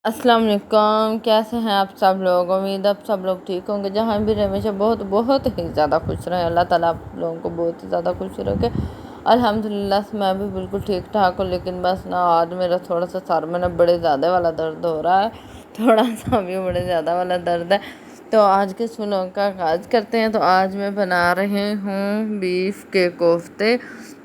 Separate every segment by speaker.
Speaker 1: अस्सलाम वालेकुम। कैसे हैं आप सब लोग? उम्मीद है आप सब लोग ठीक होंगे। जहाँ भी रहे हमेशा बहुत बहुत ही ज़्यादा खुश रहें। अल्लाह ताला आप लोगों को बहुत ही ज़्यादा खुश रखे। अल्हम्दुलिल्लाह से मैं भी बिल्कुल ठीक ठाक हूँ, लेकिन बस ना आज मेरा थोड़ा सा सर में ना बड़े ज़्यादा वाला दर्द हो रहा है, थोड़ा सा भी बड़े ज़्यादा वाला दर्द है। तो आज के व्लॉग का आगाज़ करते हैं। तो आज मैं बना रही हूँ बीफ के कोफ्ते।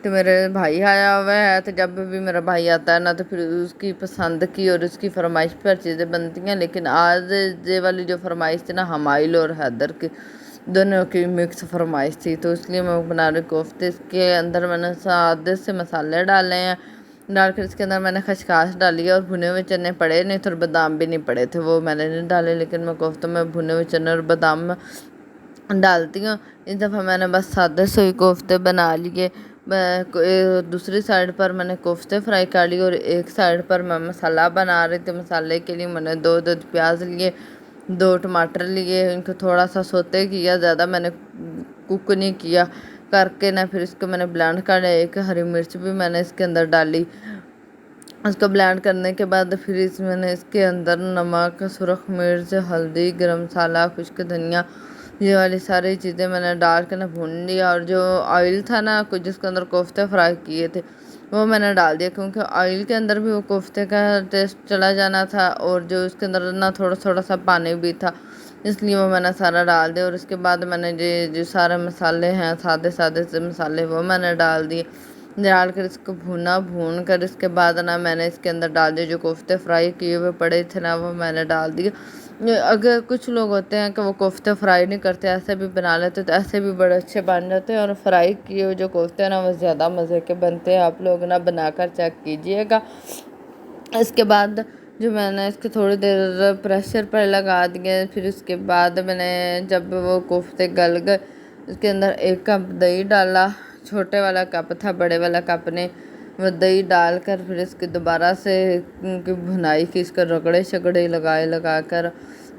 Speaker 1: तो मेरे भाई आया हुआ है, तो जब भी मेरा भाई आता है ना तो फिर उसकी पसंद की और उसकी फरमाइश पर चीज़ें बनती हैं। लेकिन आज ये वाली जो फरमाइश थी ना, हमाइल और हैदर की दोनों की मिक्स फरमाइश थी, तो इसलिए मैं बना रही कोफ्ते। इसके अंदर मैंने सादे से मसाले डाले हैं, डालकर इसके अंदर मैंने खसखस डाली है और भुने हुए चने पड़े नहीं थे और बादाम भी नहीं पड़े थे, वो मैंने नहीं डाले। लेकिन मैं कोफ्ते में भुने हुए चने और बादाम डालती हूँ। इस दफ़ा मैंने बस सादे से ही कोफ्ते बना लिए। दूसरी साइड पर मैंने कोफ्ते फ्राई कर लिए और एक साइड पर मैं मसाला बना रही थी। मसाले के लिए मैंने दो प्याज लिए, 2 टमाटर लिए, इनको थोड़ा सा सोते किया, ज़्यादा मैंने कुक नहीं किया करके ना। फिर इसको मैंने ब्लेंड कर लिया। एक हरी मिर्च भी मैंने इसके अंदर डाली। उसको ब्लेंड करने के बाद फिर मैंने इसके अंदर नमक, सुरख मिर्च, हल्दी, गरम मसाला, खुश्क धनिया, ये वाली सारी चीज़ें मैंने डाल के ना भून लिया। और जो ऑयल था ना कुछ जिसके अंदर कोफ्ते फ्राई किए थे, वो मैंने डाल दिया, क्योंकि ऑयल के अंदर भी वो कोफ्ते का टेस्ट चला जाना था और जो उसके अंदर ना थोड़ा थोड़ा सा पानी भी था, इसलिए वो मैंने सारा डाल दिया। और उसके बाद मैंने जो सारे मसाले हैं, सादे सादे से मसाले, वो मैंने डाल दिए। डाल कर इसको भून कर इसके बाद ना मैंने इसके अंदर डाल दिए जो कोफ्ते फ्राई किए हुए पड़े थे ना, वो मैंने डाल दिए। अगर कुछ लोग होते हैं कि वो कोफ्ते फ्राई नहीं करते, ऐसे भी बना लेते, तो ऐसे भी बड़े अच्छे बन जाते हैं। और फ्राई किए हुए जो कोफ्ते हैं ना, वो ज़्यादा मज़े के बनते हैं। आप लोग ना बनाकर चेक कीजिएगा। इसके बाद जो मैंने इसके थोड़ी देर प्रेशर पर लगा दिए। फिर उसके बाद मैंने जब वो कोफ्ते गल गए, उसके अंदर 1 कप दही डाला। छोटे वाला कप था, बड़े वाला कप ने वो दही डालकर फिर इसकी दोबारा से भुनाई की, इसको रगड़े शगड़े लगा कर।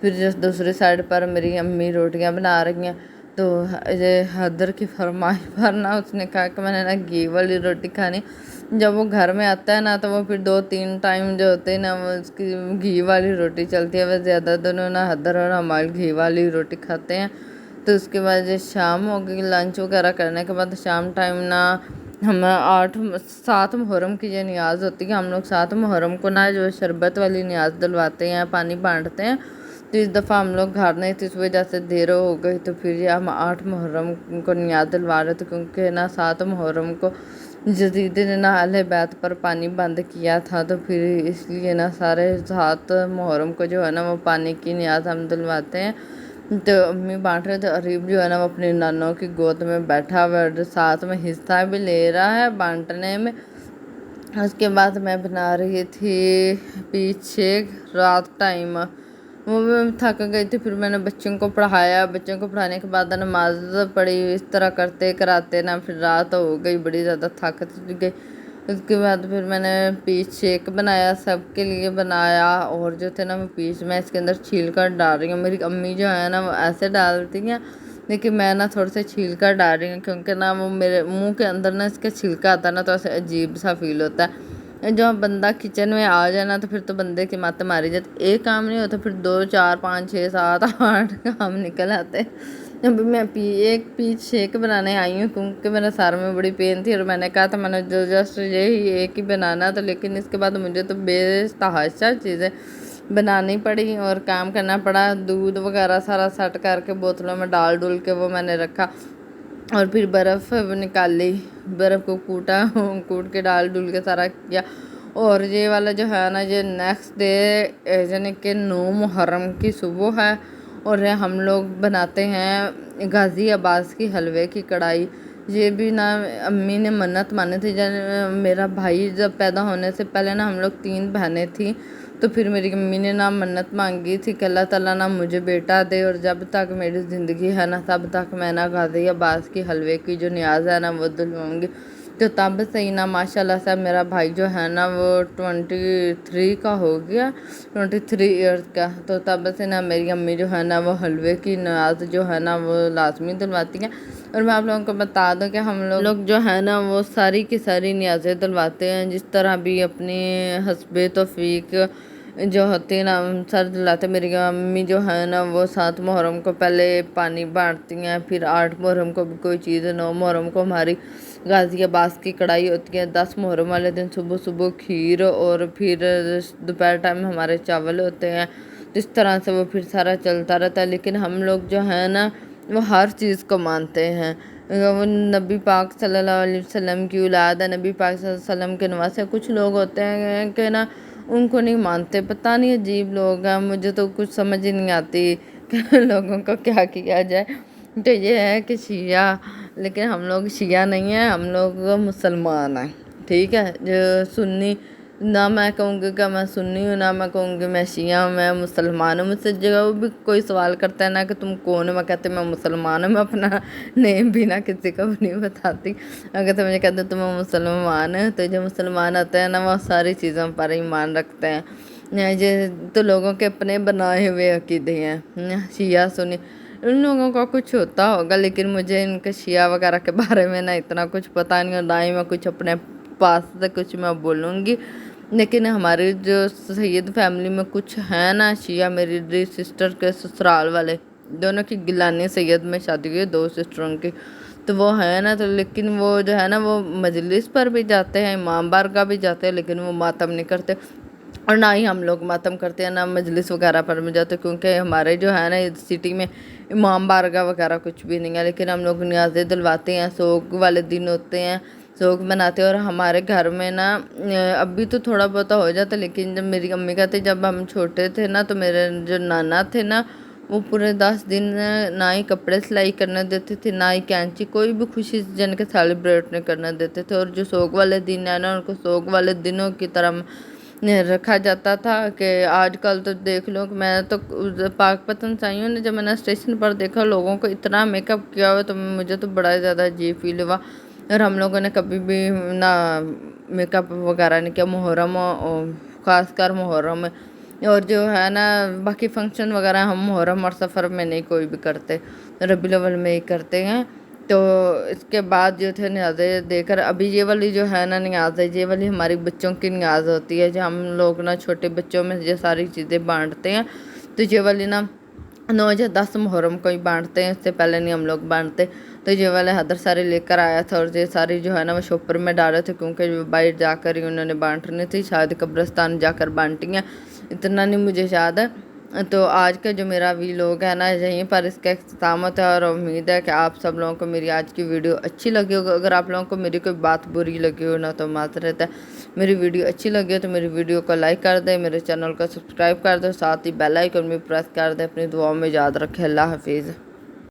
Speaker 1: फिर जस्ट दूसरी साइड पर मेरी अम्मी रोटियां बना रही हैं, तो ये हैदर की फरमाइश पर ना उसने कहा कि मैंने ना घी वाली रोटी खानी। जब वो घर में आता है ना तो वो फिर 2-3 टाइम जो होते हैं ना, वो उसकी घी वाली रोटी चलती है। वह ज़्यादा दोनों ना हैदर और हमारे घी वाली रोटी खाते हैं। तो उसके बाद जब शाम हो गई, लंच वगैरह करने के बाद शाम टाइम ना हम 7 मुहर्रम की जो नियाज़ होती है, हम लोग 7 मुहर्रम को ना जो शरबत वाली नियाज़ दिलवाते हैं, पानी बांटते हैं। तो इस दफ़ा हम लोग घर नहीं थे, इस वजह से देर हो गई। तो फिर ये हम 8 मुहर्रम को नियाज़ दिलवा रहे थे, क्योंकि ना 7 मुहर्रम को जदीद ने ना अहले बैत पर पानी बंद किया था। तो फिर इसलिए ना सारे 7 मुहर्रम को जो है ना वो पानी की नियाज़ हम दिलवाते हैं। तो अम्मी बांट रहे थे, अरीब जो है ना वो अपनी नानों की गोद में बैठा हुआ है, साथ में हिस्सा भी ले रहा है बांटने में। उसके बाद मैं बना रही थी पीछे रात टाइम, वो भी मैं थक गई थी। फिर मैंने बच्चों को पढ़ाया, बच्चों को पढ़ाने के बाद नमाज पढ़ी। इस तरह करते कराते ना फिर रात हो गई, बड़ी ज़्यादा थक गई। उसके बाद फिर मैंने पीच शेक बनाया, सबके लिए बनाया। और जो थे ना वो पीच मैं इसके अंदर छील कर डाल रही हूँ। मेरी अम्मी जो है ना वो ऐसे डालती हैं, लेकिन मैं ना थोड़े से छील कर डाल रही हूँ, क्योंकि ना वो मेरे मुंह के अंदर ना इसका छिलका आता है ना, तो ऐसे अजीब सा फील होता है। जो बंदा किचन में आ जाए ना तो फिर तो बंदे की मत मारी जाती। एक काम नहीं होता, फिर 2 4 5 6 7 8 काम निकल आते। अभी मैं एक पीच शेक बनाने आई हूँ, क्योंकि मेरे सर में बड़ी पेन थी और मैंने कहा था मैंने जस्ट यही एक ही बनाना था। लेकिन इसके बाद मुझे तो बेतहाशा चीज़ें बनानी पड़ी और काम करना पड़ा। दूध वगैरह सारा सेट करके बोतलों में डाल डुल के वो मैंने रखा। और फिर बर्फ़ निकाली, बर्फ़ को कूट के डाल डुल के सारा किया। और ये वाला जो है ना, ये नेक्स्ट डे यानी कि 9 मुहर्रम की सुबह है। और हम लोग बनाते हैं गाज़ी अब्बास की हलवे की कढ़ाई। ये भी ना अम्मी ने मन्नत मानी थी। जब मेरा भाई जब पैदा होने से पहले ना हम लोग 3 बहनें थी, तो फिर मेरी अम्मी ने ना मन्नत मांगी थी कि अल्लाह ताला ना मुझे बेटा दे, और जब तक मेरी ज़िंदगी है ना तब तक मैं ना गाज़ी अब्बास की हलवे की जो नियाज़ है ना वो दिलवाऊँगी। तो तब से ही ना माशाल्लाह से मेरा भाई जो है ना वो 23 का हो गया, 23 ईयर्स का। तो तब से ना मेरी अम्मी जो है ना वो हलवे की नियाज़ जो है ना वो लाजमी दिलवाती हैं। और मैं आप लोगों को बता दूं कि हम लोग जो है ना वो सारी की सारी नियाज़ें दिलवाते हैं, जिस तरह भी अपनी हस्बे तौफीक जो होती है ना सर दिलाते। मेरी अम्मी जो है ना वो 7 मुहर्रम को पहले पानी बांटती हैं, फिर 8 मुहर्रम को भी कोई चीज़, 9 मुहर्रम को हमारी गाजी अब्बास की कढ़ाई होती है, 10 मुहर्रम वाले दिन सुबह सुबह खीर, और फिर दोपहर टाइम हमारे चावल होते हैं। इस तरह से वो फिर सारा चलता रहता है। लेकिन हम लोग जो है ना वो हर चीज़ को मानते हैं। वो नबी पाक सल्लल्लाहु अलैहि वसल्लम की औलाद है, नबी पाक सल्लल्लाहु अलैहि वसल्लम के नवासे। कुछ लोग होते हैं कि ना उनको नहीं मानते, पता नहीं अजीब लोग हैं, मुझे तो कुछ समझ ही नहीं आती कि लोगों को क्या किया जाए। तो ये है कि शिया, लेकिन हम लोग शिया नहीं हैं, हम लोग मुसलमान हैं, ठीक है। जो सुन्नी, ना मैं कहूँगी कि मैं सुन्नी हूँ, ना मैं कहूँगी मैं शिया हूँ, मैं मुसलमान हूँ। मुझसे जगह भी कोई सवाल करता है ना कि तुम कौन हो, मैं कहती मैं मुसलमान हूँ। मैं अपना नेम भी ना किसी को भी नहीं बताती। अगर तो मुझे कहते तुम मुसलमान है, तो जो मुसलमान होते हैं ना वो सारी चीज़ों पर ईमान रखते हैं। ये तो लोगों के अपने बनाए हुए अकीदे हैं, शिया सुन्नी उन लोगों का कुछ होता होगा, लेकिन मुझे इनके शिया वगैरह के बारे में ना इतना कुछ पता नहीं, और ना ही मैं कुछ अपने पास से कुछ मैं बोलूँगी। लेकिन हमारी जो सैयद फैमिली में कुछ है ना शिया, मेरी सिस्टर के ससुराल वाले दोनों की गिलानी सैयद में शादी हुई है, 2 सिस्टरों की, तो वो है ना। तो लेकिन वो जो है ना वो मजलिस पर भी जाते हैं, इमाम बारगाह भी जाते हैं, लेकिन वो मातम नहीं करते, और ना ही हम लोग मातम करते हैं, ना मजलिस वगैरह पर भी जाते, क्योंकि हमारे जो है ना इस सिटी में इमाम बारगाह वगैरह कुछ भी नहीं है। लेकिन हम लोग न्याज़ें दिलवाते हैं, सोग वाले दिन होते हैं, सोग मनाते हैं। और हमारे घर में ना अभी तो थोड़ा बहुत हो जाता, लेकिन जब मेरी अम्मी कहते जब हम छोटे थे ना, तो मेरे जो नाना थे ना वो पूरे 10 दिन ना ही कपड़े सिलाई करने देते थे, ना ही कैंची, कोई भी खुशी जन के सेलिब्रेट नहीं करने देते थे। और जो सोग वाले दिन है ना उनको सोग वाले दिनों की तरह रखा जाता था। कि आजकल तो देख लो, मैं तो पाकपतन से आई हूँ ना, जब मैंने स्टेशन पर देखा लोगों को इतना मेकअप किया हुआ, तो मुझे तो बड़ा ज़्यादा अजीब फील हुआ। और हम लोगों ने कभी भी ना मेकअप वगैरह नहीं किया मुहर्रम, ख़ासकर मुहर्रम में। और जो है ना बाकी फंक्शन वगैरह हम मुहर्रम और सफ़र में नहीं कोई भी करते, रबीउल अव्वल में ही करते हैं। तो इसके बाद जो थे न्याज़ें देकर, अभी ये वाली जो है ना न्याज़ है, ये वाली हमारी बच्चों की न्याज़ होती है, जो हम लोग ना छोटे बच्चों में ये सारी चीज़ें बांटते हैं। तो ये वाली ना 9 या 10 मुहर्रम को ही बांटते हैं, इससे पहले नहीं हम लोग बांटते। तो ये वाले हदर सारे लेकर आया था, और ये सारी जो है ना वो शॉपर में डाले थे, क्योंकि बाहर जाकर ही उन्होंने बांटनी थी, शायद कब्रिस्तान जाकर बांटी हैं, इतना नहीं मुझे याद है। तो आज का जो मेरा वीलॉग है ना यहीं पर इसका इख्तिताम होता है, और उम्मीद है कि आप सब लोगों को मेरी आज की वीडियो अच्छी लगी होगी। अगर आप लोगों को मेरी कोई बात बुरी लगी हो ना तो माजरत है। मेरी वीडियो अच्छी लगी हो तो मेरी वीडियो को लाइक कर दे, मेरे चैनल को सब्सक्राइब कर दो, साथ ही बेल आइकन भी प्रेस कर दे। अपनी दुआओं में याद रखें। अल्लाह हाफिज़।